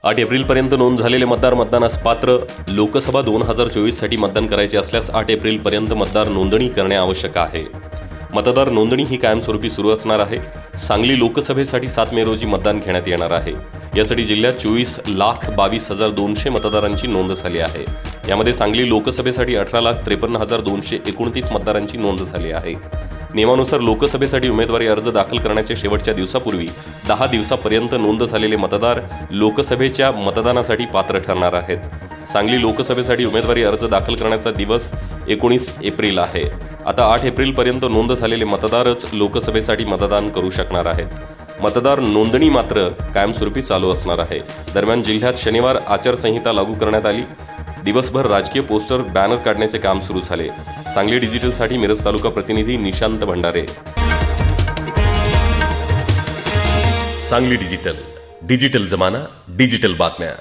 8 एप्रिलपर्यंत नोंद झालेले मतदार मतदानास पात्र. लोकसभा 2024 साठी मतदान करायचे असल्यास 8 एप्रिलपर्यंत मतदार नोंदणी करणे आवश्यक आहे. मतदार नोंदणी ही कायमस्वरूपी सुरू असणार आहे. सांगली लोकसभेसाठी 7 मे रोजी मतदान घेण्यात येणार आहे. यासाठी जिल्ह्यात 24,22,200 मतदारांची नोंद झाली आहे. यामध्ये सांगली लोकसभेसाठी 18,53,229 मतदारांची नोंद झाली आहे. नियमानुसार लोकसभेसाठी उमेदवारी अर्ज दाखल करण्याच्या शेवटच्या दिवसापूर्वी 10 दिवसापर्यंत नोंद झालेले मतदार लोकसभेच्या मतदानासाठी पात्र ठरणार आहेत. सांगली लोकसभेसाठी उमेदवारी अर्ज दाखल करण्याचा दिवस 19 एप्रिल आहे. आता 8 एप्रिलपर्यंत नोंद झालेले मतदारच लोकसभेसाठी मतदान करू शकणार आहेत. मतदार नोंदणी मात्र कायमस्वरूपी चालू असणार आहे. दरम्यान जिल्ह्यात शनिवार आचारसंहिता लागू करण्यात आली. दिवसभर राजकीय पोस्टर बॅनर काढण्याचे काम सुरू झाले. सांगली डिजिटलसाठी मिरज तालुका प्रतिनिधी निशांत भंडारे. सांगली डिजिटल जमाना, डिजिटल बातम्या.